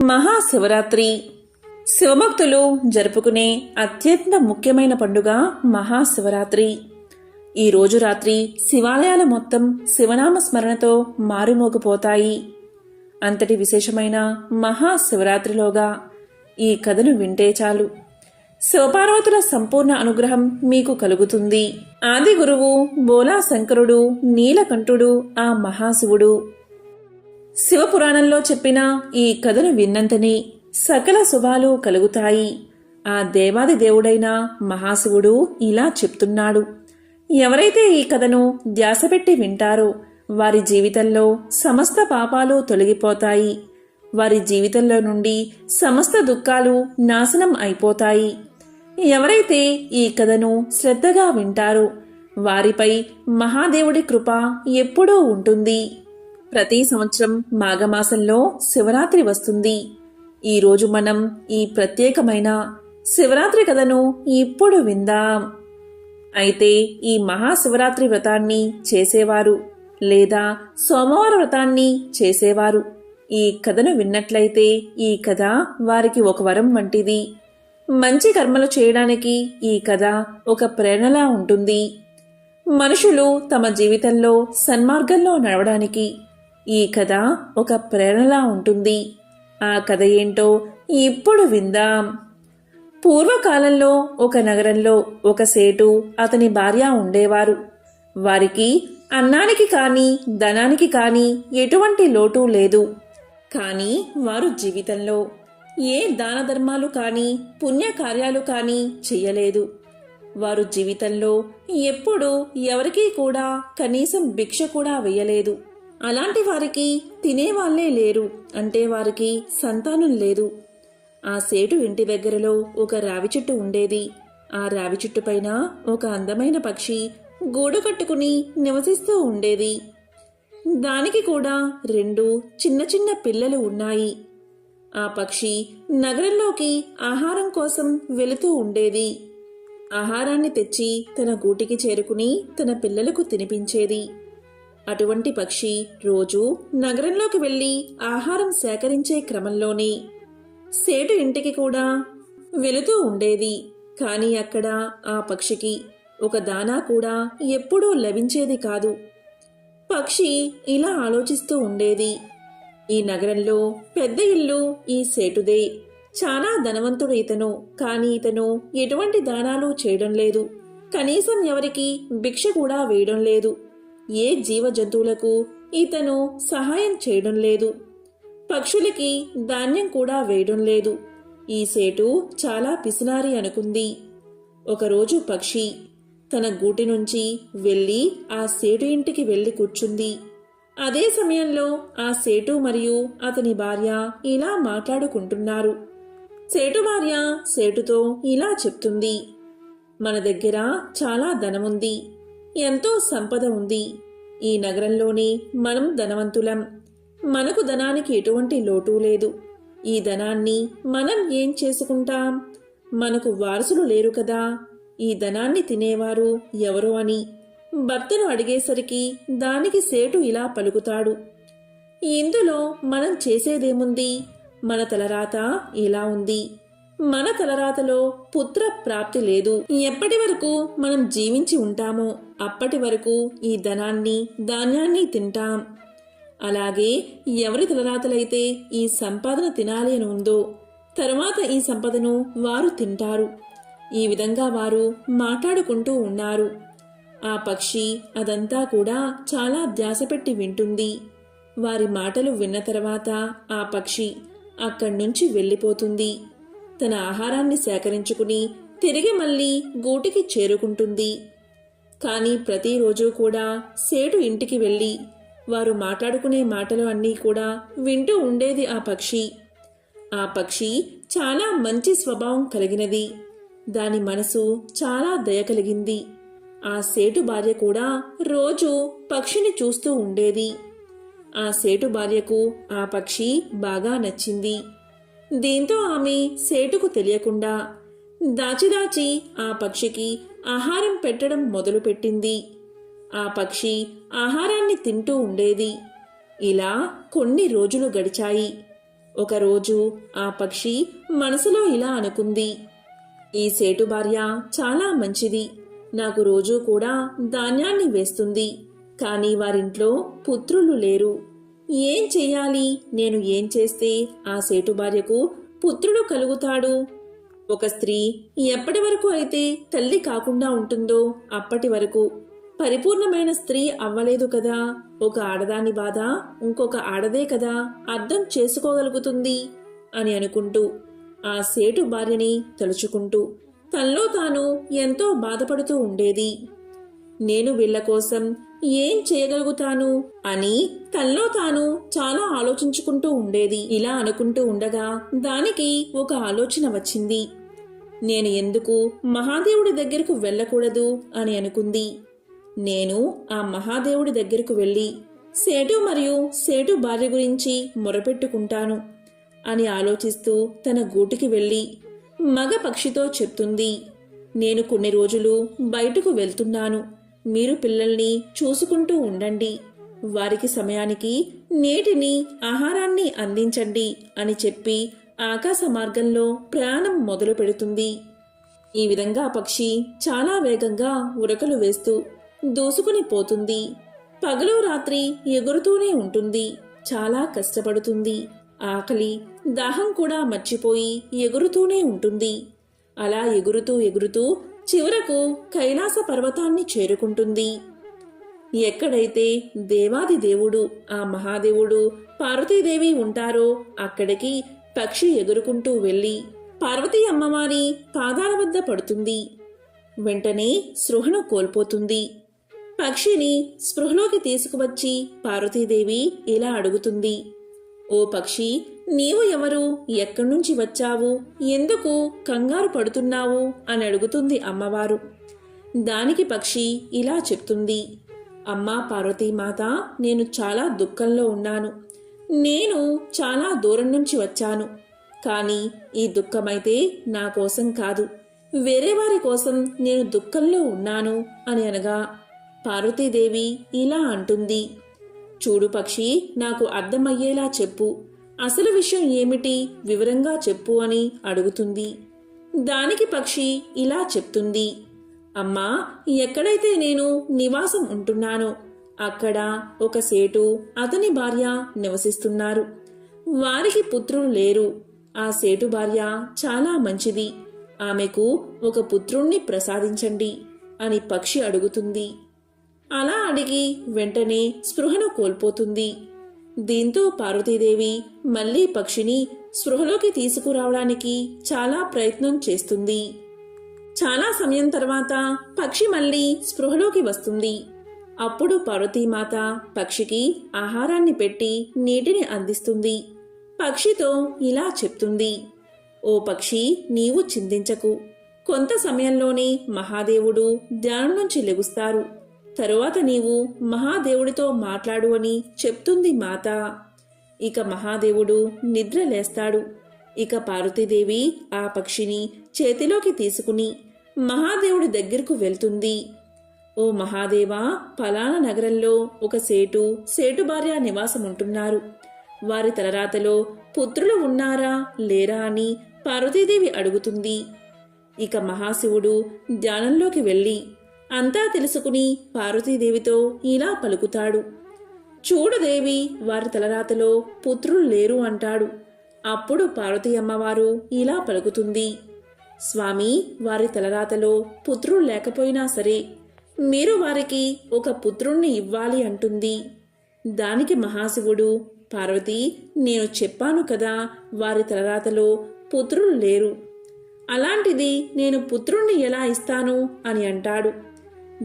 మహాశివరాత్రి శివభక్తులు జరుపుకునే అత్యంత ముఖ్యమైన పండుగ మహాశివరాత్రి. ఈ రోజు రాత్రి శివాలయాలు మొత్తం శివనామ స్మరణతో మారుమోగిపోతాయి. అంతటి విశేషమైన మహాశివరాత్రిలోగా ఈ కథను వింటే చాలు శివపార్వతుల సంపూర్ణ అనుగ్రహం మీకు కలుగుతుంది. ఆది గురువు బోలా శంకరుడు, నీలకంఠుడు ఆ మహాశివుడు. శివపురాణంలో చెప్పిన ఈ కథను విన్నంతనే సకల శుభాలు కలుగుతాయి. ఆ దేవాది దేవుడైన మహాశివుడు ఇలా చెప్తున్నాడు. ఎవరైతే ఈ కథను ధ్యాసపెట్టి వింటారో వారి జీవితంలో సమస్త పాపాలు తొలగిపోతాయి. వారి జీవితంలో నుండి సమస్త దుఃఖాలు నాశనం అయిపోతాయి. ఎవరైతే ఈ కథను శ్రద్ధగా వింటారో వారిపై మహాదేవుడి కృప ఎప్పుడూ ఉంటుంది. ప్రతి సంవత్సరం మాఘమాసంలో శివరాత్రి వస్తుంది. ఈరోజు మనం ఈ ప్రత్యేకమైన శివరాత్రి కథను ఇప్పుడు విందాం. అయితే ఈ మహాశివరాత్రి వ్రతాన్ని చేసేవారు లేదా సోమవార వ్రతాన్ని చేసేవారు ఈ కథను విన్నట్లయితే ఈ కథ వారికి ఒక వరం వంటిది. మంచి కర్మలు చేయడానికి ఈ కథ ఒక ప్రేరణలా ఉంటుంది. మనుషులు తమ జీవితంలో సన్మార్గంలో నడవడానికి ఈ కథ ఒక ప్రేరణలా ఉంటుంది. ఆ కథ ఏంటో ఇప్పుడు విందాం. పూర్వకాలంలో ఒక నగరంలో ఒక సేటు అతని భార్య ఉండేవారు. వారికి అన్నానికి కాని ధనానికి కాని ఎటువంటి లోటు లేదు. కాని వారు జీవితంలో ఏ దాన ధర్మాలు కాని పుణ్యకార్యాలు కాని చెయ్యలేదు. వారు జీవితంలో ఎప్పుడూ ఎవరికీ కూడా కనీసం భిక్ష కూడా వేయలేదు. అలాంటి వారికి తినేవాళ్లే లేరు, అంటే వారికి సంతానం లేదు. ఆ సేటు ఇంటి దగ్గరలో ఒక రావి చెట్టు ఉండేది. ఆ రావి చెట్టు పైన ఒక అందమైన పక్షి గూడు కట్టుకుని నివసిస్తూ ఉండేది. దానికి కూడా 2 చిన్న చిన్న పిల్లలు ఉన్నాయి. ఆ పక్షి నగరంలోకి ఆహారం కోసం వెళుతూ ఉండేది. ఆహారాన్ని తెచ్చి తన గూటికి చేరుకుని తన పిల్లలకు తినిపించేది. అటువంటి పక్షి రోజూ నగరంలోకి వెళ్లి ఆహారం సేకరించే క్రమంలోనే సేటు ఇంటికి కూడా వెళుతూ ఉండేది. కాని అక్కడ ఆ పక్షికి ఒక దానా కూడా ఎప్పుడూ లభించేది కాదు. పక్షి ఇలా ఆలోచిస్తూ ఉండేది. ఈ నగరంలో పెద్ద ఇల్లు ఈ సేటుదే. చాలా ధనవంతుడు ఇతను. కాని ఇతను ఎటువంటి దానాలు చేయడం లేదు. కనీసం ఎవరికి భిక్ష కూడా వేయడం లేదు. ఏ జీవ జంతువులకు ఇతను సహాయం చేయడం లేదు. పక్షులకి ధాన్యం కూడా వేయడం లేదు. ఈ సేటు చాలా పిసినారి అనుకుంది. ఒకరోజు పక్షి తన గూటి నుంచి వెళ్లి ఆ సేటు ఇంటికి వెళ్లి కూర్చుంది. అదే సమయంలో ఆ సేటు మరియు అతని భార్య ఇలా మాట్లాడుకుంటున్నారు. సేటు భార్య సేటుతో ఇలా చెప్తుంది. మన దగ్గర చాలా ధనముంది, ఎంతో సంపద ఉంది. ఈ నగరంలోనే మనం ధనవంతులం. మనకు ధనానికి ఎటువంటి లోటు లేదు. ఈ ధనాన్ని మనం ఏం చేసుకుంటాం? మనకు వారసులు లేరు కదా. ఈ ధనాన్ని తినేవారు ఎవరో అని భర్తను అడిగేసరికి దానికి సేటు ఇలా పలుకుతాడు. ఇందులో మనం చేసేదేముంది? మన తలరాత ఇలా ఉంది. మన తలరాతలో పుత్ర ప్రాప్తి లేదు. ఎప్పటి వరకు మనం జీవించి ఉంటామో అప్పటి వరకు ఈ ధనాన్ని ధాన్యాన్ని తింటాం. అలాగే ఎవరి తలరాతలైతే ఈ సంపాదన తినాలి అని ఉందో తరువాత ఈ సంపదను వారు తింటారు. ఈ విధంగా వారు మాట్లాడుకుంటూ ఉన్నారు. ఆ పక్షి అదంతా కూడా చాలా ధ్యాసపెట్టి వింటుంది. వారి మాటలు విన్న తర్వాత ఆ పక్షి అక్కడ్నుంచి వెళ్ళిపోతుంది. తన ఆహారాన్ని సేకరించుకుని తిరిగి మళ్ళీ గూటికి చేరుకుంటుంది. కాని ప్రతిరోజు కూడా సేటు ఇంటికి వెళ్ళి వారు మాట్లాడుకునే మాటలు అన్నీ కూడా వింటూ ఉండేది ఆ పక్షి. ఆ పక్షి చాలా మంచి స్వభావం కలిగినది. దాని మనసు చాలా దయ కలిగింది. ఆ సేటు భార్య కూడా రోజు పక్షిని చూస్తూ ఉండేది. ఆ సేటు భార్యకు ఆ పక్షి బాగా నచ్చింది. దీంతో ఆమె సేటుకు తెలియకుండా దాచిదాచి ఆ పక్షికి ఆహారం పెట్టడం మొదలుపెట్టింది. ఆ పక్షి ఆహారాన్ని తింటూ ఉండేది. ఇలా కొన్ని రోజులు గడిచాయి. ఒకరోజు ఆ పక్షి మనసులో ఇలా అనుకుంది, ఈ సేటు భార్య చాలా మంచిది, నాకు రోజూ కూడా ధాన్యాన్ని వేస్తుంది. కానీ వారింట్లో పుత్రులు లేరు. ఏం చెయ్యాలి? నేను ఏం చేస్తే ఆ సేటు భార్యకు పుత్రుడు కలుగుతాడు? ఒక స్త్రీ ఎప్పటి వరకు అయితే తల్లి కాకుండా ఉంటుందో అప్పటి వరకు పరిపూర్ణమైన స్త్రీ అవ్వలేదు కదా. ఒక ఆడదాని బాధ ఇంకొక ఆడదే కదా అర్థం చేసుకోగలుగుతుంది అని అనుకుంటూ ఆ సేటు భార్యని తలుచుకుంటూ తనలో తాను ఎంతో బాధపడుతూ ఉండేది. నేను వీళ్ల కోసం ఏం చేయగలుగుతాను అని తనలో తాను చాలా ఆలోచించుకుంటూ ఉండేది. ఇలా అనుకుంటూ ఉండగా దానికి ఒక ఆలోచన వచ్చింది. నేను ఎందుకు మహాదేవుడి దగ్గరకు వెళ్ళకూడదు అని అనుకుంది. నేను ఆ మహాదేవుడి దగ్గరకు వెళ్ళి సేటు మరియు సేటు భార్య గురించి మొరపెట్టుకుంటాను అని ఆలోచిస్తూ తన గూటికి వెళ్ళి మగ పక్షితో చెప్తుంది, నేను కొన్ని రోజులు బయటకు వెళ్తున్నాను. మీరు పిల్లల్ని చూసుకుంటూ ఉండండి. వారికి సమయానికి నీటిని ఆహారాన్ని అందించండి అని చెప్పి ఆకాశ మార్గంలో ప్రయాణం మొదలు పెడుతుంది. ఈ విధంగా పక్షి చాలా వేగంగా ఉరకలు వేస్తూ దూసుకుని పోతుంది. పగలు రాత్రి ఎగురుతూనే ఉంటుంది. చాలా కష్టపడుతుంది. ఆకలి దాహం కూడా మర్చిపోయి ఎగురుతూనే ఉంటుంది. అలా ఎగురుతూ ఎగురుతూ చివరకు కైలాస పర్వతాన్ని చేరుకుంటుంది. ఎక్కడైతే దేవాది దేవుడు ఆ మహాదేవుడు పార్వతీదేవి ఉంటారో అక్కడికి పక్షి ఎగురుకుంటూ వెళ్లి పార్వతీ అమ్మవారి పాదాల వద్ద పడుతుంది. వెంటనే స్పృహను కోల్పోతుంది. పక్షిని స్పృహలోకి తీసుకువచ్చి పార్వతీదేవి ఇలా అడుగుతుంది, ఓ పక్షి, నీవు ఎవరు? ఎక్కడ్నుంచి వచ్చావు? ఎందుకు కంగారు పడుతున్నావు అని అడుగుతుంది అమ్మవారు. దానికి పక్షి ఇలా చెప్తుంది, అమ్మా పార్వతీమాత, నేను చాలా దుఃఖంలో ఉన్నాను. నేను చాలా దూరం నుంచి వచ్చాను. కానీ ఈ దుఃఖమైతే నా కోసం కాదు, వేరే వారి కోసం నేను దుఃఖంలో ఉన్నాను అని అనగా పార్వతీదేవి ఇలా అంటుంది, చూడు పక్షి, నాకు అర్థమయ్యేలా చెప్పు. అసలు విషయం ఏమిటి? వివరంగా చెప్పు అని అడుగుతుంది. దానికి పక్షి ఇలా చెప్తుంది, అమ్మా, ఎక్కడైతే నేను నివాసం ఉంటున్నానో అక్కడ ఒక సేటు అతని భార్య నివసిస్తున్నారు. వారికి పుత్రులు లేరు. ఆ సేటు భార్య చాలా మంచిది. ఆమెకు ఒక పుత్రుణ్ణి ప్రసాదించండి అని పక్షి అడుగుతుంది. అలా అడిగి వెంటనే స్పృహను కోల్పోతుంది. దీంతో పార్వతీదేవి మళ్లీ పక్షిని స్పృహలోకి తీసుకురావడానికి చాలా ప్రయత్నం చేస్తుంది. చాలా సమయం తర్వాత పక్షి మళ్లీ స్పృహలోకి వస్తుంది. అప్పుడు పార్వతీమాత పక్షికి ఆహారాన్ని పెట్టి నీటిని అందిస్తుంది. పక్షితో ఇలా చెప్తుంది, ఓ పక్షి, నీవు చింతించకు. కొంత సమయంలోనే మహాదేవుడు ధ్యానం నుంచి లెగుస్తారు. తరువాత నీవు మహాదేవుడితో మాట్లాడు అని చెప్తుంది మాత. ఇక మహాదేవుడు నిద్ర లేస్తాడు. ఇక పార్వతీదేవి ఆ పక్షిని చేతిలోకి తీసుకుని మహాదేవుడి దగ్గరకు వెళ్తుంది. ఓ మహాదేవా, ఫలానా నగరంలో ఒక సేటు భార్య నివాసం ఉంటున్నారు. వారి తలరాతలో పుత్రులు ఉన్నారా లేరా అని పార్వతీదేవి అడుగుతుంది. ఇక మహాశివుడు ధ్యానంలోకి వెళ్లి అంతా తెలుసుకుని పార్వతీదేవితో ఇలా పలుకుతాడు, చూడు దేవి, వారి తలరాతలో పుత్రులు లేరు అంటాడు. అప్పుడు పార్వతీ అమ్మవారు ఇలా పలుకుతుంది, స్వామి, వారి తలరాతలో పుత్రులు లేకపోయినా సరే మీరు వారికి ఒక పుత్రుణ్ణి ఇవ్వాలి అంటుంది. దానికి మహాశివుడు, పార్వతి, నేను చెప్పాను కదా, వారి తలరాతలో పుత్రులు లేరు. అలాంటిది నేను పుత్రుణ్ణి ఎలా ఇస్తాను అని అంటాడు.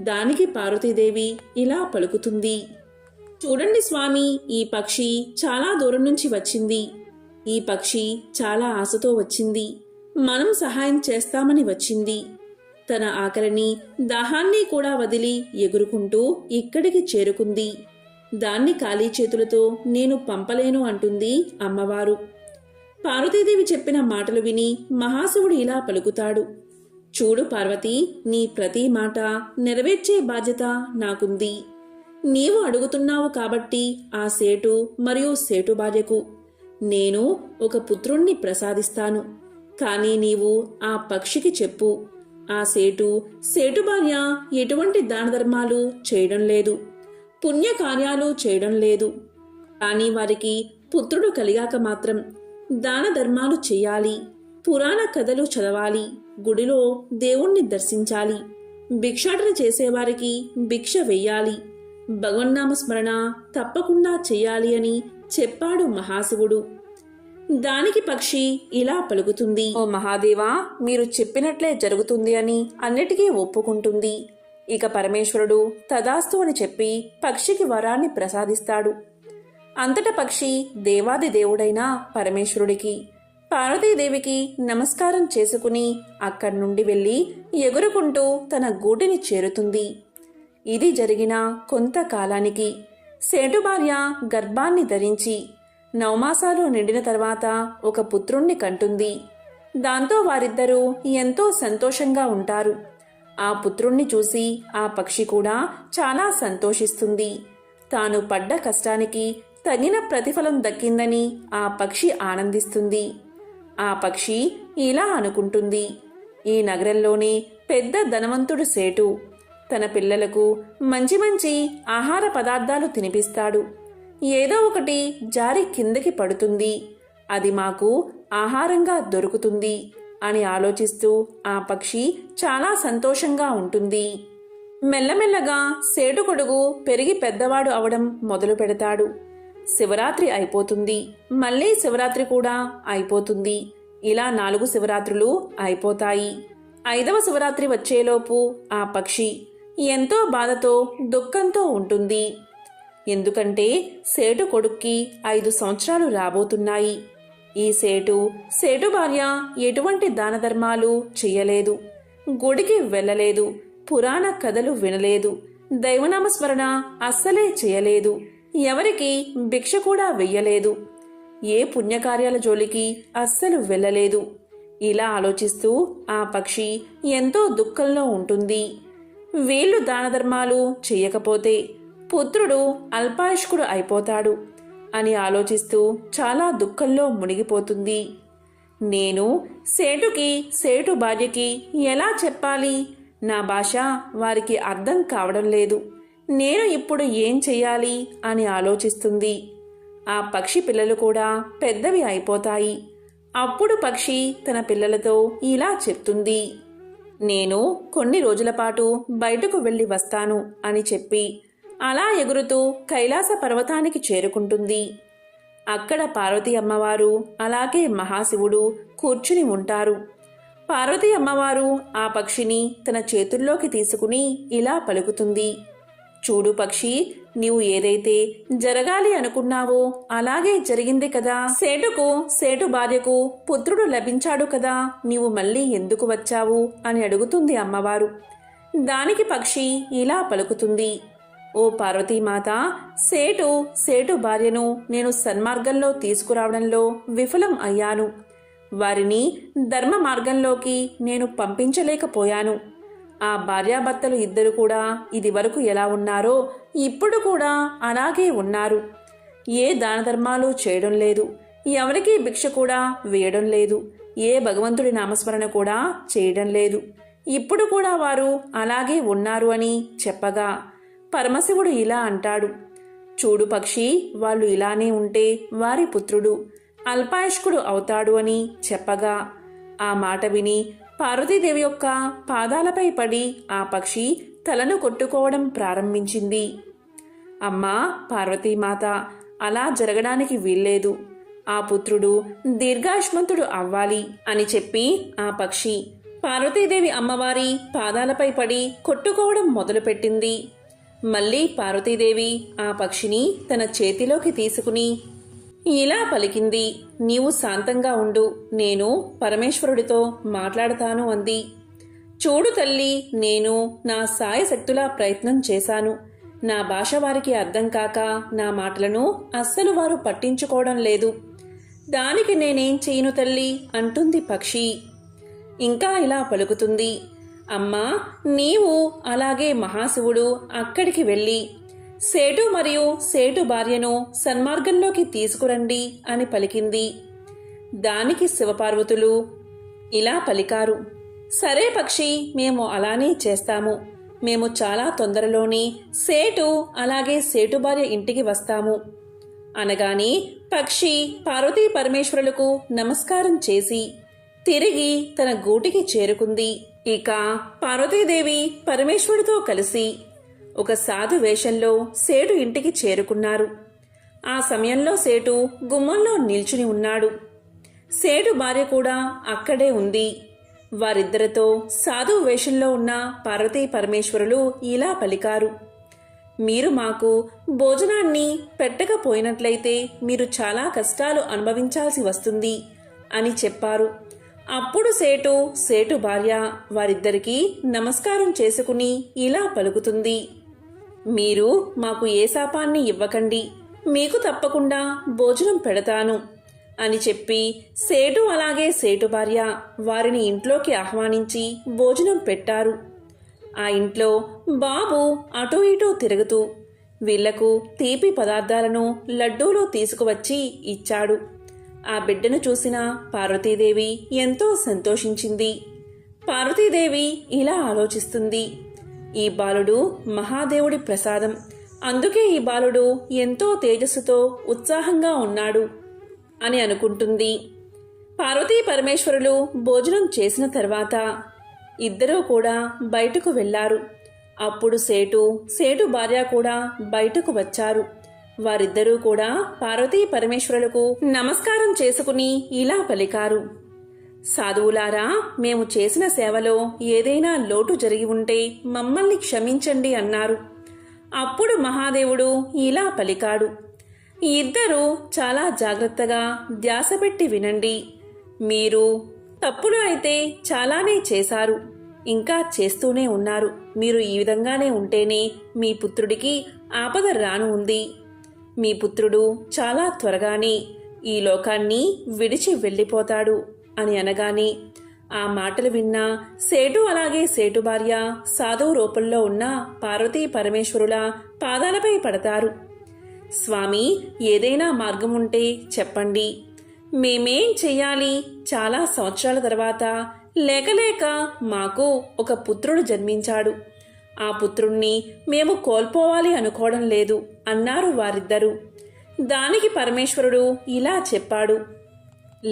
దానికి పార్వతీదేవి ఇలా పలుకుతుంది, చూడండి స్వామి, ఈ పక్షి చాలా దూరం నుంచి వచ్చింది. ఈ పక్షి చాలా ఆశతో వచ్చింది. మనం సహాయం చేస్తామని వచ్చింది. తన ఆకలిని దాహాన్ని కూడా వదిలి ఎగురుకుంటూ ఇక్కడికి చేరుకుంది. దాన్ని ఖాళీ చేతులతో నేను పంపలేను అంటుంది అమ్మవారు. పార్వతీదేవి చెప్పిన మాటలు విని మహాశివుడు ఇలా పలుకుతాడు, చూడు పార్వతి, నీ ప్రతి మాట నెరవేర్చే బాధ్యత నాకుంది. నీవు అడుగుతున్నావు కాబట్టి ఆ సేటు మరియు సేటు భార్యకు నేను ఒక పుత్రుణ్ణి ప్రసాదిస్తాను. కానీ నీవు ఆ పక్షికి చెప్పు, ఆ సేటు భార్య ఎటువంటి దాన ధర్మాలు చేయడం లేదు, పుణ్యకార్యాలు చేయడం లేదు. కానీ వారికి పుత్రుడు కలిగాక మాత్రం దాన ధర్మాలు చెయ్యాలి, పురాణ కథలు చదవాలి, గుడిలో దేవుణ్ణి దర్శించాలి, భిక్షాటన చేసేవారికి భిక్ష వెయ్యాలి, భగవన్నామ స్మరణ తప్పకుండా చెయ్యాలి అని చెప్పాడు మహాశివుడు. దానికి పక్షి ఇలా పలుకుతుంది, ఓ మహాదేవా, మీరు చెప్పినట్లే జరుగుతుంది అని అన్నిటికీ ఒప్పుకుంటుంది. ఇక పరమేశ్వరుడు తదాస్తు అని చెప్పి పక్షికి వరాన్ని ప్రసాదిస్తాడు. అంతట పక్షి దేవాది దేవుడైన పరమేశ్వరుడికి, పార్వతీదేవికి నమస్కారం చేసుకుని అక్కడి నుండి వెళ్లి ఎగురుకుంటూ తన గూటిని చేరుతుంది. ఇది జరిగిన కొంతకాలానికి సేటు భార్య గర్భాన్ని ధరించి 9 మాసాలు నిండిన తర్వాత ఒక పుత్రుణ్ణి కంటుంది. దాంతో వారిద్దరూ ఎంతో సంతోషంగా ఉంటారు. ఆ పుత్రుణ్ణి చూసి ఆ పక్షి కూడా చాలా సంతోషిస్తుంది. తాను పడ్డ కష్టానికి తగిన ప్రతిఫలం దక్కిందని ఆ పక్షి ఆనందిస్తుంది. ఆ పక్షి ఇలా అనుకుంటుంది, ఈ నగరంలోనే పెద్ద ధనవంతుడు సేటు తన పిల్లలకు మంచి మంచి ఆహార పదార్థాలు తినిపిస్తాడు. ఏదో ఒకటి జారి కిందకి పడుతుంది, అది మాకు ఆహారంగా దొరుకుతుంది అని ఆలోచిస్తూ ఆ పక్షి చాలా సంతోషంగా ఉంటుంది. మెల్లమెల్లగా సేటు కొడుకు పెరిగి పెద్దవాడు అవడం మొదలు పెడతాడు. శివరాత్రి అయిపోతుంది, మళ్ళీ శివరాత్రి కూడా అయిపోతుంది. ఇలా 4 శివరాత్రులు అయిపోతాయి. 5వ శివరాత్రి వచ్చేలోపు ఆ పక్షి ఎంతో బాధతో దుఃఖంతో ఉంటుంది. ఎందుకంటే సేటు కొడుక్కి 5 సంవత్సరాలు రాబోతున్నాయి. ఈ సేటు భార్య ఎటువంటి దాన ధర్మాలు చెయ్యలేదు, గుడికి వెళ్ళలేదు, పురాణ కథలు వినలేదు, దైవనామస్మరణ అస్సలే చేయలేదు, ఎవరికి భిక్ష కూడా వెయ్యలేదు, ఏ పుణ్యకార్యాల జోలికి అస్సలు వెళ్ళలేదు. ఇలా ఆలోచిస్తూ ఆ పక్షి ఎంతో దుఃఖంలో ఉంటుంది. వీళ్లు దాన ధర్మాలు చెయ్యకపోతే పుత్రుడు అల్పాయుష్కుడు అయిపోతాడు అని ఆలోచిస్తూ చాలా దుఃఖంలో మునిగిపోతుంది. నేను సేటు భార్యకి ఎలా చెప్పాలి? నా భాష వారికి అర్థం కావడం లేదు. నేను ఇప్పుడు ఏం చెయ్యాలి అని ఆలోచిస్తుంది. ఆ పక్షి పిల్లలు కూడా పెద్దవి అయిపోతాయి. అప్పుడు పక్షి తన పిల్లలతో ఇలా చెప్తుంది, నేను కొన్ని రోజుల పాటు బయటకు వెళ్లి వస్తాను అని చెప్పి అలా ఎగురుతూ కైలాస పర్వతానికి చేరుకుంటుంది. అక్కడ పార్వతీ అమ్మవారు అలాగే మహాశివుడు కూర్చుని ఉంటారు. పార్వతీ అమ్మవారు ఆ పక్షిని తన చేతుల్లోకి తీసుకుని ఇలా పలుకుతుంది, చూడు పక్షి, నీవు ఏదైతే జరగాలి అనుకున్నావో అలాగే జరిగింది కదా. సేటు భార్యకు పుత్రుడు లభించాడు కదా, నీవు మళ్ళీ ఎందుకు వచ్చావు అని అడుగుతుంది అమ్మవారు. దానికి పక్షి ఇలా పలుకుతుంది, ఓ పార్వతీమాత, సేటు భార్యను నేను సన్మార్గంలో తీసుకురావడంలో విఫలం అయ్యాను. వారిని ధర్మ మార్గంలోకి నేను పంపించలేకపోయాను. ఆ భార్యాభర్తలు ఇద్దరు కూడా ఇదివరకు ఎలా ఉన్నారో ఇప్పుడు కూడా అలాగే ఉన్నారు. ఏ దాన ధర్మాలు చేయడం లేదు, ఎవరికీ భిక్ష కూడా వేయడం లేదు, ఏ భగవంతుడి నామస్మరణ కూడా చేయడం లేదు. ఇప్పుడు కూడా వారు అలాగే ఉన్నారు అని చెప్పగా పరమశివుడు ఇలా అంటాడు, చూడు పక్షి, వాళ్ళు ఇలానే ఉంటే వారి పుత్రుడు అల్పాయుష్కుడు అవుతాడు అని చెప్పగా ఆ మాట విని పార్వతీదేవి యొక్క పాదాలపై పడి ఆ పక్షి తలను కొట్టుకోవడం ప్రారంభించింది. అమ్మా పార్వతీమాత, అలా జరగడానికి వీల్లేదు. ఆ పుత్రుడు దీర్ఘాయుష్మంతుడు అవ్వాలి అని చెప్పి ఆ పక్షి పార్వతీదేవి అమ్మవారి పాదాలపై పడి కొట్టుకోవడం మొదలుపెట్టింది. మళ్ళీ పార్వతీదేవి ఆ పక్షిని తన చేతిలోకి తీసుకుని ఇలా పలికింది, నీవు శాంతంగా ఉండు, నేను పరమేశ్వరుడితో మాట్లాడతాను అంది. చూడు తల్లి, నేను నా సాయశక్తులా ప్రయత్నం చేశాను. నా భాష వారికి అర్థం కాక నా మాటలను అస్సలు వారు పట్టించుకోవడం లేదు. దానికి నేనేం చేయను తల్లి అంటుంది పక్షి. ఇంకా ఇలా పలుకుతుంది, అమ్మా, నీవు అలాగే మహాశివుడు అక్కడికి వెళ్ళి సేటు మరియు సేటు భార్యను సన్మార్గంలోకి తీసుకురండి అని పలికింది. దానికి శివపార్వతులు ఇలా పలికారు, సరే పక్షి, మేము అలానే చేస్తాము. మేము చాలా తొందరలోనే సేటు అలాగే సేటు భార్య ఇంటికి వస్తాము అనగానే పక్షి పార్వతీ పరమేశ్వరులకు నమస్కారం చేసి తిరిగి తన గూటికి చేరుకుంది. ఇక పార్వతీదేవి పరమేశ్వరుడితో కలిసి ఒక సాధు వేషంలో సేటు ఇంటికి చేరుకున్నారు. ఆ సమయంలో సేటు గుమ్మంలో నిల్చుని ఉన్నాడు. సేటు భార్య కూడా అక్కడే ఉంది. వారిద్దరితో సాధు వేషంలో ఉన్న పార్వతీ పరమేశ్వరులు ఇలా పలికారు, మీరు మాకు భోజనాన్ని పెట్టకపోయినట్లయితే మీరు చాలా కష్టాలు అనుభవించాల్సి వస్తుంది అని చెప్పారు. అప్పుడు సేటు భార్య వారిద్దరికీ నమస్కారం చేసుకుని ఇలా పలుకుతుంది, మీరు మాకు ఏ శాపాన్ని ఇవ్వకండి, మీకు తప్పకుండా భోజనం పెడతాను అని చెప్పి సేటు అలాగే సేటు భార్య వారిని ఇంట్లోకి ఆహ్వానించి భోజనం పెట్టారు. ఆ ఇంట్లో బాబు అటూ ఇటూ తిరుగుతూ వీళ్లకు తీపి పదార్థాలను లడ్డూలు తీసుకువచ్చి ఇచ్చాడు. ఆ బిడ్డను చూసిన పార్వతీదేవి ఎంతో సంతోషించింది. పార్వతీదేవి ఇలా ఆలోచిస్తుంది, ఈ బాలుడు మహాదేవుడి ప్రసాదం, అందుకే ఈ బాలుడు ఎంతో తేజస్సుతో ఉత్సాహంగా ఉన్నాడు అని అనుకుంటుంది. పార్వతీ పరమేశ్వరులు భోజనం చేసిన తర్వాత ఇద్దరూ కూడా బయటకు వెళ్లారు. అప్పుడు సేటు భార్య కూడా బయటకు వచ్చారు. వారిద్దరూ కూడా పార్వతీ పరమేశ్వరులకు నమస్కారం చేసుకుని ఇలా పలికారు, సాధువులారా, మేము చేసిన సేవలో ఏదైనా లోటు జరిగి ఉంటే మమ్మల్ని క్షమించండి అన్నారు. అప్పుడు మహాదేవుడు ఇలా పలికాడు, ఇద్దరూ చాలా జాగ్రత్తగా ధ్యాస పెట్టి వినండి. మీరు తప్పులు అయితే చాలానే చేశారు, ఇంకా చేస్తూనే ఉన్నారు. మీరు ఈ విధంగానే ఉంటేనే మీ పుత్రుడికి ఆపద రాను ఉంది. మీ పుత్రుడు చాలా త్వరగానే ఈ లోకాన్ని విడిచి వెళ్ళిపోతాడు అని అనగానే ఆ మాటలు విన్న సేటు అలాగే సేటు భార్య సాధువు రూపంలో ఉన్న పార్వతీ పరమేశ్వరుల పాదాలపై పడతారు. స్వామి, ఏదైనా మార్గం ఉంటే చెప్పండి, మేమేం చెయ్యాలి? చాలా సంవత్సరాల తర్వాత లేక మాకు ఒక పుత్రుడు జన్మించాడు. ఆ పుత్రుణ్ణి మేము కోల్పోవాలి అనుకోవడం లేదు అన్నారు వారిద్దరూ. దానికి పరమేశ్వరుడు ఇలా చెప్పాడు,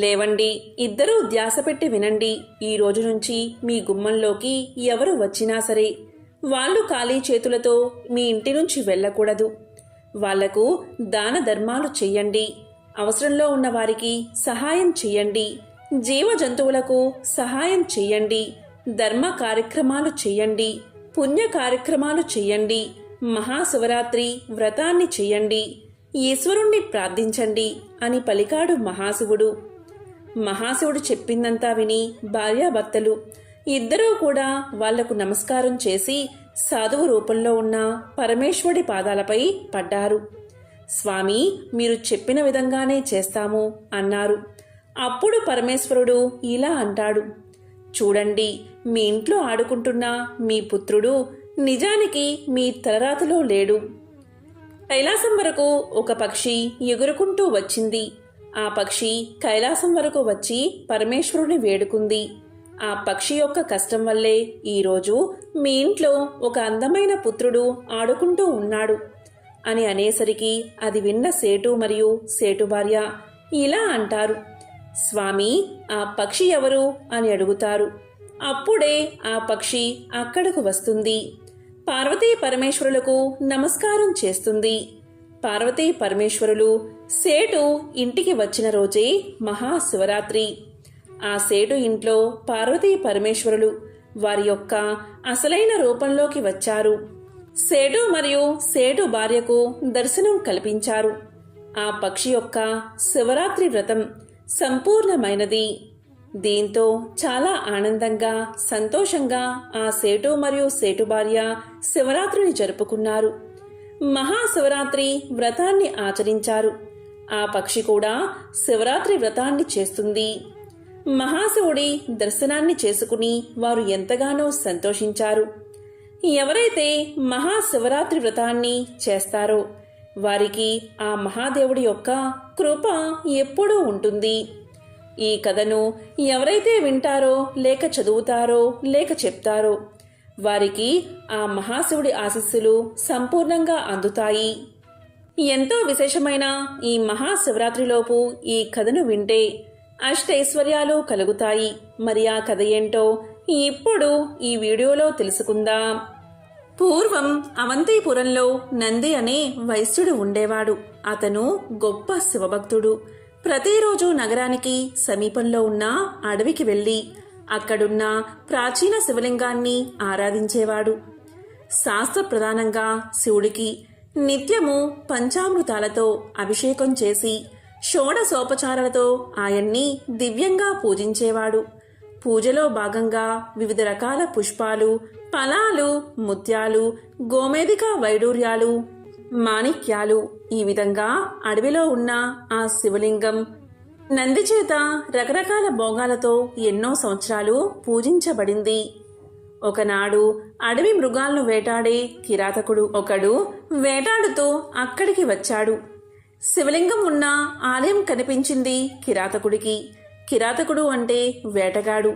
లేవండి, ఇద్దరూ ధ్యాస పెట్టి వినండి. ఈ రోజు నుంచి మీ గుమ్మంలోకి ఎవరు వచ్చినా సరే వాళ్ళు ఖాళీ చేతులతో మీ ఇంటి నుంచి వెళ్ళకూడదు. వాళ్లకు దాన ధర్మాలు చెయ్యండి, అవసరంలో ఉన్న వారికి సహాయం చెయ్యండి, జీవ జంతువులకు సహాయం చెయ్యండి, ధర్మ కార్యక్రమాలు చెయ్యండి, పుణ్య కార్యక్రమాలు చెయ్యండి, మహాశివరాత్రి వ్రతాన్ని చెయ్యండి, ఈశ్వరుణ్ణి ప్రార్థించండి అని పలికాడు మహాశివుడు. మహాశివుడు చెప్పిందంతా విని భార్యాభర్తలు ఇద్దరూ కూడా వాళ్లకు నమస్కారం చేసి సాధువు రూపంలో ఉన్న పరమేశ్వరుడి పాదాలపై పడ్డారు. స్వామి, మీరు చెప్పిన విధంగానే చేస్తాము అన్నారు. అప్పుడు పరమేశ్వరుడు ఇలా అంటాడు, చూడండి, మీ ఇంట్లో ఆడుకుంటున్న మీ పుత్రుడు నిజానికి మీ తలరాతలో లేడు. కైలాసం వరకు ఒక పక్షి ఎగురుకుంటూ వచ్చింది. ఆ పక్షి కైలాసం వరకు వచ్చి పరమేశ్వరుని వేడుకుంది. ఆ పక్షి యొక్క కష్టం వల్లే ఈరోజు మీ ఇంట్లో ఒక అందమైన పుత్రుడు ఆడుకుంటూ ఉన్నాడు అని అనేసరికి అది విన్న సేటు మరియు సేటు భార్య ఇలా అంటారు, స్వామి, ఆ పక్షి ఎవరు అని అడుగుతారు. అప్పుడే ఆ పక్షి అక్కడకు వస్తుంది. పార్వతీ పరమేశ్వరులకు నమస్కారం చేస్తుంది. పార్వతీ పరమేశ్వరులు సేటు ఇంటికి వచ్చిన రోజే మహాశివరాత్రి. ఆ సేటు ఇంట్లో పార్వతీ పరమేశ్వరులు వారి యొక్క అసలైన రూపంలోకి వచ్చారు. సేటు మరియు సేటు భార్యకు దర్శనం కల్పించారు. ఆ పక్షి యొక్క శివరాత్రి వ్రతం సంపూర్ణమైనది. దీంతో చాలా ఆనందంగా సంతోషంగా ఆ సేటు మరియు సేటు భార్య శివరాత్రిని జరుపుకున్నారు. మహాశివరాత్రి వ్రతాన్ని ఆచరించారు. ఆ పక్షి కూడా శివరాత్రి వ్రతాన్ని చేస్తుంది. మహాశివుడి దర్శనాన్ని చేసుకుని వారు ఎంతగానో సంతోషించారు. ఎవరైతే మహాశివరాత్రి వ్రతాన్ని చేస్తారో వారికి ఆ మహాదేవుడి యొక్క కృప ఎప్పుడూ ఉంటుంది. ఈ కథను ఎవరైతే వింటారో లేక చదువుతారో లేక చెప్తారో వారికి ఆ మహాశివుడి ఆశీస్సులు సంపూర్ణంగా అందుతాయి. ఎంతో విశేషమైన ఈ మహాశివరాత్రిలోపు ఈ కథను వింటే అష్టైశ్వర్యాలు కలుగుతాయి. మరి ఆ కథ ఏంటో ఇప్పుడు ఈ వీడియోలో తెలుసుకుందాం. పూర్వం అవంతిపురంలో నంది అనే వైశ్యుడు ఉండేవాడు. అతను గొప్ప శివభక్తుడు. ప్రతిరోజు నగరానికి సమీపంలో ఉన్న అడవికి వెళ్లి అక్కడున్న ప్రాచీన శివలింగాన్ని ఆరాధించేవాడు. శాస్త్ర ప్రధానంగా శివుడికి నిత్యము పంచామృతాలతో అభిషేకం చేసి షోడశోపచారాలతో ఆయన్ని దివ్యంగా పూజించేవాడు. పూజలో భాగంగా వివిధ రకాల పుష్పాలు, ఫలాలు, ముత్యాలు, గోమేధిక వైడూర్యాలు, మాణిక్యాలు ఈ విధంగా అడవిలో ఉన్న ఆ శివలింగం నంది చేత రకరకాల భోగాలతో ఎన్నో సంవత్సరాలు పూజించబడింది. ఒకనాడు అడవి మృగాలను వేటాడే కిరాతకుడు ఒకడు వేటాడుతూ అక్కడికి వచ్చాడు. శివలింగం ఉన్న ఆలయం కనిపించింది కిరాతకుడికి. కిరాతకుడు అంటే వేటగాడు.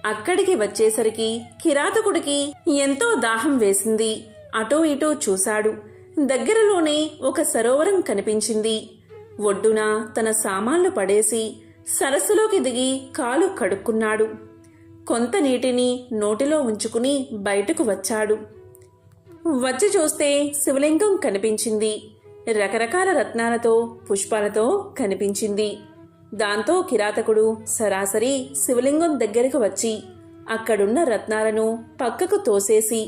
అక్కడికి వచ్చేసరికి కిరాతకుడికి ఎంతో దాహం వేసింది. అటూ ఇటూ చూశాడు. దగ్గరలోనే ఒక సరోవరం కనిపించింది. ఒడ్డున తన సామాన్లు పడేసి సరస్సులోకి దిగి కాలు కడుక్కున్నాడు. కొంత నీటిని నోటిలో ఉంచుకుని బయటకు వచ్చాడు. వచ్చి చూస్తే శివలింగం కనిపించింది. రకరకాల రత్నాలతో పుష్పాలతో కనిపించింది. దాంతో కిరాతకుడు సరాసరి శివలింగం దగ్గరకు వచ్చి అక్కడున్న రత్నాలను పక్కకు తోసేసి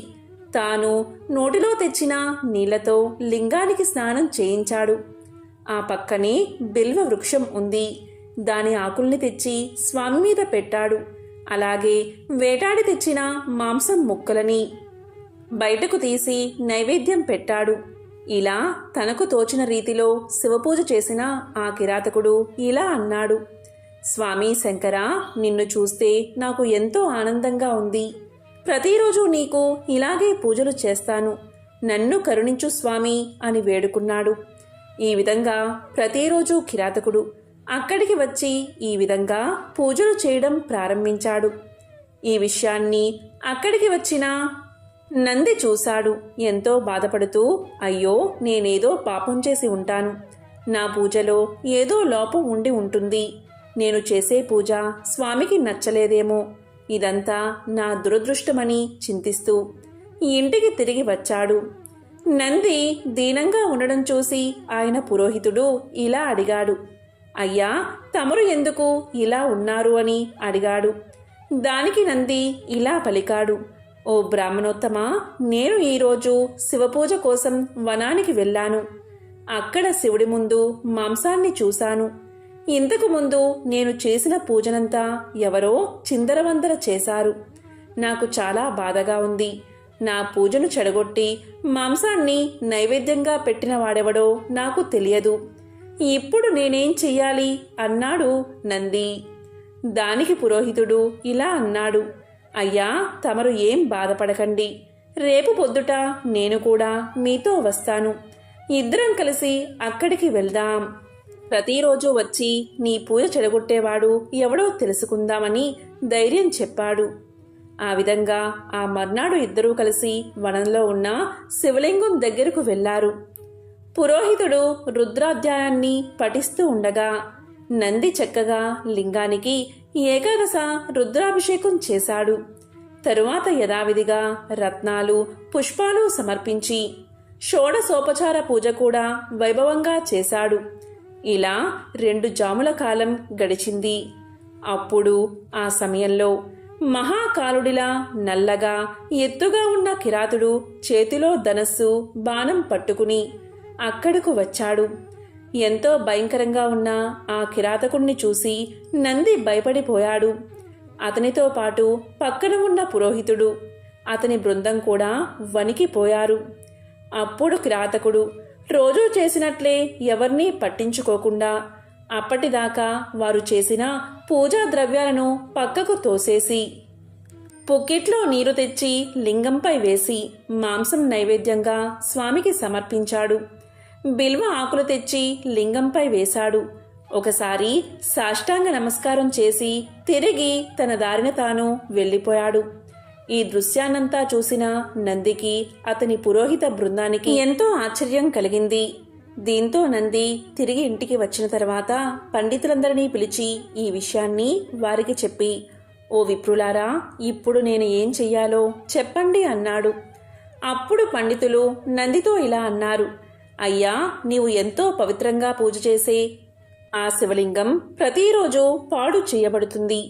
తాను నోటిలో తెచ్చిన నీళ్లతో లింగానికి స్నానం చేయించాడు. ఆ పక్కనే బిల్వ వృక్షం ఉంది. దాని ఆకుల్ని తెచ్చి స్వామి మీద పెట్టాడు. అలాగే వేటాడి తెచ్చిన మాంసం ముక్కలని బయటకు తీసి నైవేద్యం పెట్టాడు. ఇలా తనకు తోచిన రీతిలో శివపూజ చేసిన ఆ కిరాతకుడు ఇలా అన్నాడు: స్వామి శంకర, నిన్ను చూస్తే నాకు ఎంతో ఆనందంగా ఉంది. ప్రతిరోజు నీకు ఇలాగే పూజలు చేస్తాను. నన్ను కరుణించు స్వామి అని వేడుకున్నాడు. ఈ విధంగా ప్రతిరోజు కిరాతకుడు అక్కడికి వచ్చి ఈ విధంగా పూజలు చేయడం ప్రారంభించాడు. ఈ విషయాన్ని అక్కడికి వచ్చిన నంది చూశాడు. ఎంతో బాధపడుతూ, అయ్యో, నేనేదో పాపం చేసి ఉంటాను. నా పూజలో ఏదో లోపం ఉండి ఉంటుంది. నేను చేసే పూజ స్వామికి నచ్చలేదేమో. ఇదంతా నా దురదృష్టమని చింతిస్తూ ఇంటికి తిరిగి వచ్చాడు. నంది దీనంగా ఉండడం చూసి ఆయన పురోహితుడు ఇలా అడిగాడు: అయ్యా, తమరు ఎందుకు ఇలా ఉన్నారు అని అడిగాడు. దానికి నంది ఇలా పలికాడు: ఓ బ్రాహ్మణోత్తమా, నేను ఈరోజు శివపూజ కోసం వనానికి వెళ్ళాను. అక్కడ శివుడి ముందు మాంసాన్ని చూశాను. ఇంతకు ముందు నేను చేసిన పూజనంతా ఎవరో చిందరవందర చేశారు. నాకు చాలా బాధగా ఉంది. నా పూజను చెడగొట్టి మాంసాన్ని నైవేద్యంగా పెట్టిన వాడెవడో నాకు తెలియదు. ఇప్పుడు నేనేం చెయ్యాలి అన్నాడు నంది. దానికి పురోహితుడు ఇలా అన్నాడు: అయ్యా, తమరు ఏం బాధపడకండి. రేపు పొద్దుట నేను కూడా మీతో వస్తాను. ఇద్దరం కలిసి అక్కడికి వెళ్దాం. ప్రతిరోజు వచ్చి నీ పూజ చెడగొట్టేవాడు ఎవడో తెలుసుకుందామని ధైర్యం చెప్పాడు. ఆ విధంగా ఆ మర్నాడు ఇద్దరూ కలిసి వనంలో ఉన్న శివలింగం దగ్గరకు వెళ్లారు. పురోహితుడు రుద్రాధ్యాయాన్ని పఠిస్తూ ఉండగా నంది చక్కగా లింగానికి ఏకాదశ రుద్రాభిషేకం చేశాడు. తరువాత యథావిధిగా రత్నాలు, పుష్పాలు సమర్పించి షోడశోపచార పూజ కూడా వైభవంగా చేశాడు. ఇలా 2 జాముల కాలం గడిచింది. అప్పుడు ఆ సమయంలో మహాకాలుడిలా నల్లగా ఎత్తుగా ఉన్న కిరాతుడు చేతిలో ధనస్సు, బాణం పట్టుకుని అక్కడకు వచ్చాడు. ఎంతో భయంకరంగా ఉన్న ఆ కిరాతకుణ్ణి చూసి నంది భయపడిపోయాడు. అతనితో పాటు పక్కన ఉన్న పురోహితుడు, అతని బృందం కూడా వణికిపోయారు. అప్పుడు కిరాతకుడు రోజూ చేసినట్లే ఎవర్నీ పట్టించుకోకుండా అప్పటిదాకా వారు చేసిన పూజా ద్రవ్యాలను పక్కకు తోసేసి పుక్కిట్లో నీరు తెచ్చి లింగంపై వేసి మాంసం నైవేద్యంగా స్వామికి సమర్పించాడు. బిల్వ ఆకులు తెచ్చి లింగంపై వేశాడు. ఒకసారి సాష్టాంగ నమస్కారం చేసి తిరిగి తన దారిన తాను వెళ్ళిపోయాడు. ఈ దృశ్యాన్నంతా చూసిన నందికి, అతని పురోహిత బృందానికి ఎంతో ఆశ్చర్యం కలిగింది. దీంతో నంది తిరిగి ఇంటికి వచ్చిన తర్వాత పండితులందరినీ పిలిచి ఈ విషయాన్ని వారికి చెప్పి, ఓ విప్రులారా, ఇప్పుడు నేను ఏం చెయ్యాలో చెప్పండి అన్నాడు. అప్పుడు పండితులు నందితో ఇలా అన్నారు, అయ్యా, నీవు ఎంతో పవిత్రంగా పూజ చేసే ఆ శివలింగం ప్రతిరోజు పాడు చేయబడుతుంది.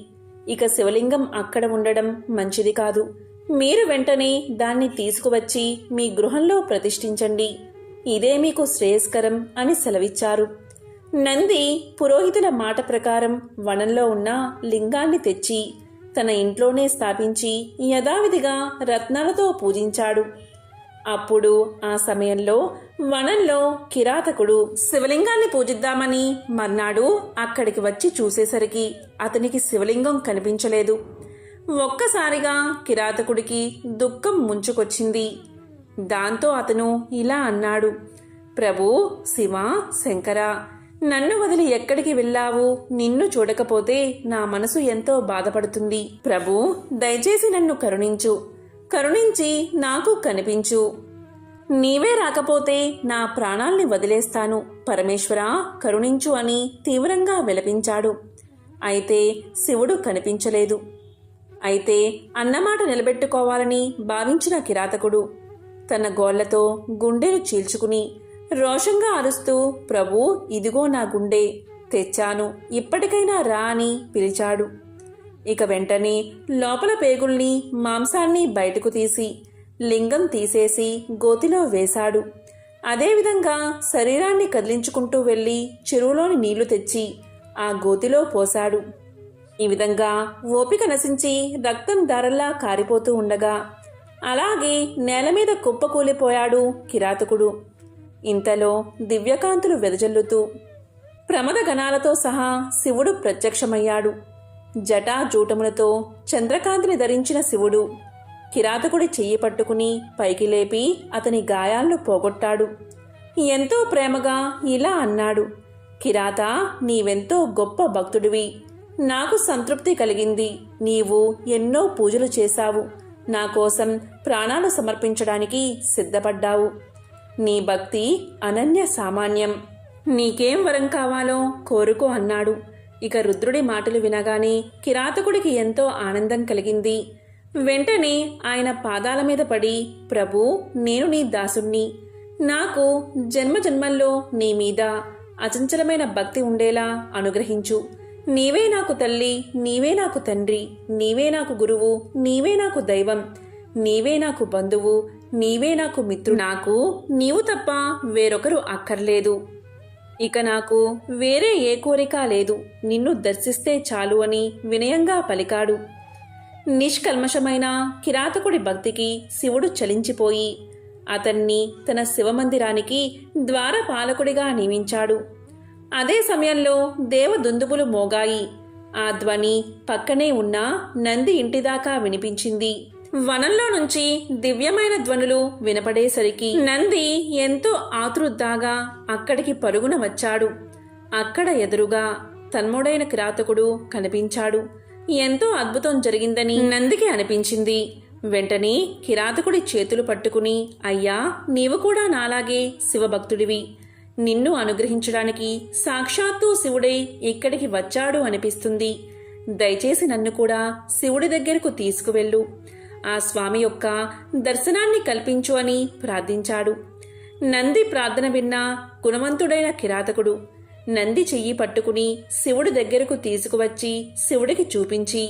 ఇక శివలింగం అక్కడ ఉండడం మంచిది కాదు. మీరు వెంటనే దాన్ని తీసుకువచ్చి మీ గృహంలో ప్రతిష్ఠించండి. ఇదే మీకు శ్రేయస్కరం అని సెలవిచ్చారు. నంది పురోహితుల మాట ప్రకారం వనంలో ఉన్న లింగాన్ని తెచ్చి తన ఇంట్లోనే స్థాపించి యథావిధిగా రత్నాలతో పూజించాడు. అప్పుడు ఆ సమయంలో వనంలో కిరాతకుడు శివలింగాన్ని పూజిద్దామని మర్నాడు అక్కడికి వచ్చి చూసేసరికి అతనికి శివలింగం కనిపించలేదు. ఒక్కసారిగా కిరాతకుడికి దుఃఖం ముంచుకొచ్చింది. దాంతో అతను ఇలా అన్నాడు, ప్రభూ, శివ, శంకర, నన్ను వదిలి ఎక్కడికి వెళ్ళావు? నిన్ను చూడకపోతే నా మనసు ఎంతో బాధపడుతుంది. ప్రభూ, దయచేసి నన్ను కరుణించి నాకు కనిపించు. నీవే రాకపోతే నా ప్రాణాల్ని వదిలేస్తాను. పరమేశ్వరా, కరుణించు అని తీవ్రంగా విలపించాడు. అయితే శివుడు కనిపించలేదు. అయితే అన్నమాట నిలబెట్టుకోవాలని భావించిన కిరాతకుడు తన గోళ్లతో గుండెను చీల్చుకుని రోషంగా అరుస్తూ, ప్రభూ, ఇదిగో నా గుండె తెచ్చాను, ఇప్పటికైనా రా అని పిలిచాడు. ఇక వెంటనే లోపల పేగుల్ని, మాంసాన్ని బయటకు తీసి లింగం తీసేసి గోతిలో వేశాడు. అదేవిధంగా శరీరాన్ని కదిలించుకుంటూ వెళ్లి చెరువులోని నీళ్లు తెచ్చి ఆ గోతిలో పోశాడు. ఈ విధంగా ఓపిక నశించి రక్తం ధారల్లా కారిపోతూ ఉండగా అలాగే నేల మీద కుప్పకూలిపోయాడు కిరాతకుడు. ఇంతలో దివ్యకాంతులు వెదజల్లుతూ ప్రమద గణాలతో సహా శివుడు ప్రత్యక్షమయ్యాడు. జటాజూటములతో చంద్రకాంతిని ధరించిన శివుడు కిరాతకుడి చెయ్యి పట్టుకుని పైకి లేపి అతని గాయాలను పోగొట్టాడు. ఎంతో ప్రేమగా ఇలా అన్నాడు, కిరాత, నీవెంతో గొప్ప భక్తుడివి. నాకు సంతృప్తి కలిగింది. నీవు ఎన్నో పూజలు చేశావు. నా కోసం ప్రాణాలు సమర్పించడానికి సిద్ధపడ్డావు. నీ భక్తి అనన్య సామాన్యం. నీకేం వరం కావాలో కోరుకో అన్నాడు. ఇక రుద్రుడి మాటలు వినగానే కిరాతకుడికి ఎంతో ఆనందం కలిగింది. వెంటనే ఆయన పాదాల మీద పడి, ప్రభూ, నేను నీ దాసుణ్ణి. నాకు జన్మజన్మల్లో నీ మీద అచంచలమైన భక్తి ఉండేలా అనుగ్రహించు. నీవే నాకు తల్లి, నీవే నాకు తండ్రి, నీవే నాకు గురువు, నీవే నాకు దైవం, నీవే నాకు బంధువు, నీవే నాకు మిత్రుడు. నాకు నీవు తప్ప వేరొకరు అక్కర్లేదు. ఇక నాకు వేరే ఏ కోరిక లేదు. నిన్ను దర్శిస్తే చాలు అని వినయంగా పలికాడు. నిష్కల్మషమైన కిరాతకుడి భక్తికి శివుడు చలించిపోయి అతన్ని తన శివమందిరానికి ద్వారపాలకుడిగా నియమించాడు. అదే సమయంలో దేవదుందుబులు మోగాయి. ఆ ధ్వని పక్కనే ఉన్న నంది ఇంటిదాకా వినిపించింది. వనంలో నుంచి దివ్యమైన ధ్వనులు వినపడేసరికి నంది ఎంతో ఆతృద్దాగా అక్కడికి పరుగున వచ్చాడు. అక్కడ ఎదురుగా తన్ముడైన కిరాతకుడు కనిపించాడు. ఎంతో అద్భుతం జరిగిందని నందికి అనిపించింది. వెంటనే కిరాతకుడి చేతులు పట్టుకుని, అయ్యా, నీవు కూడా నాలాగే శివభక్తుడివి. నిన్ను అనుగ్రహించడానికి సాక్షాత్తు శివుడే ఇక్కడికి వచ్చాడు అనిపిస్తుంది. దయచేసి నన్ను కూడా శివుడి దగ్గరకు తీసుకువెళ్ళు. ఆ స్వామి యొక్క దర్శనాన్ని కల్పించు అని ప్రార్థించాడు. నంది ప్రార్థన విన్న గుణవంతుడైన కిరాతకుడు నంది చెయ్యి పట్టుకుని శివుడి దగ్గరకు తీసుకువచ్చి శివుడికి చూపించి,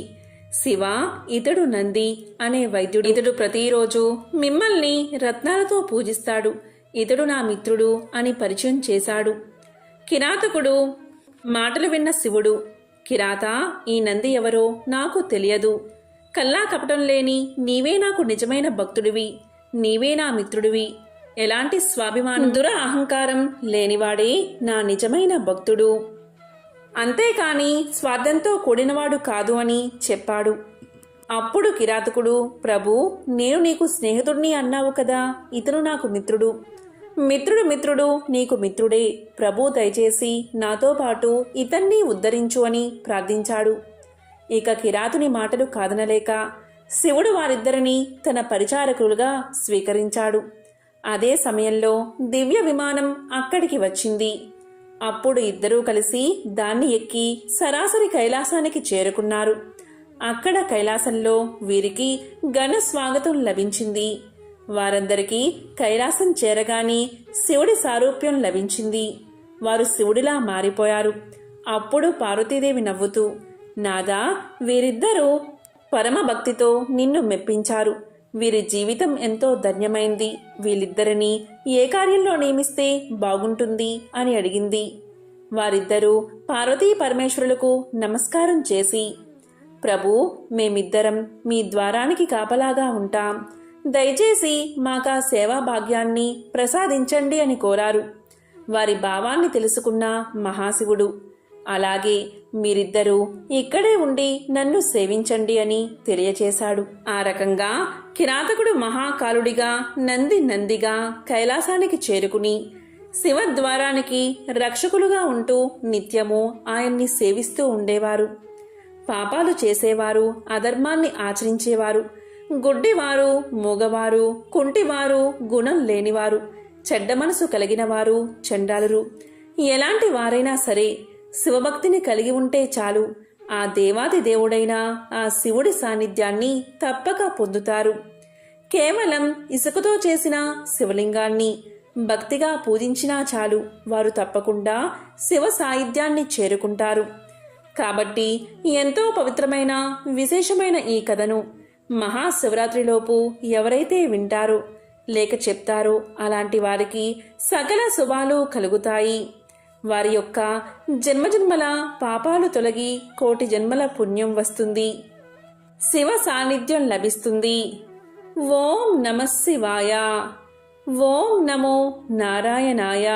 శివ, ఇతడు నంది అనే వైద్యుడు. ఇతడు ప్రతిరోజు మిమ్మల్ని రత్నాలతో పూజిస్తాడు. ఇతడు నా మిత్రుడు అని పరిచయం చేశాడు. కిరాతకుడు మాటలు విన్న శివుడు, కిరాత, ఈ నంది ఎవరో నాకు తెలియదు. కల్లా కపటం లేని నీవే నాకు నిజమైన భక్తుడివి. నీవే నా మిత్రుడివి. ఎలాంటి స్వాభిమానం, దుర అహంకారం లేనివాడే నా నిజమైన భక్తుడు. అంతేకాని స్వార్థంతో కూడినవాడు కాదు అని చెప్పాడు. అప్పుడు కిరాతకుడు, ప్రభూ, నేను నీకు స్నేహితుడిని అన్నావు కదా, ఇతను నాకు మిత్రుడు. మిత్రుడు నీకు మిత్రుడే. ప్రభూ దయచేసి నాతో పాటు ఇతన్ని ఉద్ధరించు అని ప్రార్థించాడు. ఇక కిరాతుని మాటలు కాదనలేక శివుడు వారిద్దరినీ తన పరిచారకులుగా స్వీకరించాడు. అదే సమయంలో దివ్య విమానం అక్కడికి వచ్చింది. అప్పుడు ఇద్దరూ కలిసి దాన్ని ఎక్కి సరాసరి కైలాసానికి చేరుకున్నారు. అక్కడ కైలాసంలో వీరికి ఘన స్వాగతం లభించింది. వారందరికీ కైలాసం చేరగానే శివుడి సారూప్యం లభించింది. వారు శివుడిలా మారిపోయారు. అప్పుడు పార్వతీదేవి నవ్వుతూ, నాదా, వీరిద్దరూ పరమ భక్తితో నిన్ను మెప్పించారు. వీరి జీవితం ఎంతో ధన్యమైంది. వీళ్ళిద్దరినీ ఏ కార్యంలో నియమిస్తే బాగుంటుంది అని అడిగింది. వారిద్దరూ పార్వతీ పరమేశ్వరులకు నమస్కారం చేసి, ప్రభూ, మేమిద్దరం మీ ద్వారానికి కాపలాగా ఉంటాం. దయచేసి మాకా సేవా భాగ్యాన్ని ప్రసాదించండి అని కోరారు. వారి భావాన్ని తెలుసుకున్న మహాశివుడు, అలాగే మీరిద్దరూ ఇక్కడే ఉండి నన్ను సేవించండి అని తెలియచేశాడు. ఆ రకంగా కిరాతకుడు మహాకాలుడిగా నందిగా కైలాసానికి చేరుకుని శివద్వారానికి రక్షకులుగా ఉంటూ నిత్యము ఆయన్ని సేవిస్తూ ఉండేవారు. పాపాలు చేసేవారు, అధర్మాన్ని ఆచరించేవారు, గుడ్డివారు, మూగవారు, కుంటివారు, గుణం లేనివారు, చెడ్డ మనసు కలిగినవారు, చండాలురు, ఎలాంటి వారైనా సరే శివభక్తిని కలిగి ఉంటే చాలు, ఆ దేవాది దేవుడైన ఆ శివుడి సాన్నిధ్యాన్ని తప్పక పొందుతారు. కేవలం ఇసుకతో చేసిన శివలింగాన్ని భక్తిగా పూజించినా చాలు, వారు తప్పకుండా శివ సాన్నిధ్యాన్ని చేరుకుంటారు. కాబట్టి ఎంతో పవిత్రమైన విశేషమైన ఈ కథను మహాశివరాత్రిలోపు ఎవరైతే వింటారో లేక చెప్తారో అలాంటి వారికి సకల శుభాలు కలుగుతాయి. వారి యొక్క జన్మజన్మల పాపాలు తొలగి కోటి జన్మల పుణ్యం వస్తుంది. శివ సాన్నిధ్యం లభిస్తుంది. ఓం నమః శివాయ. ఓం నమో నారాయణాయ.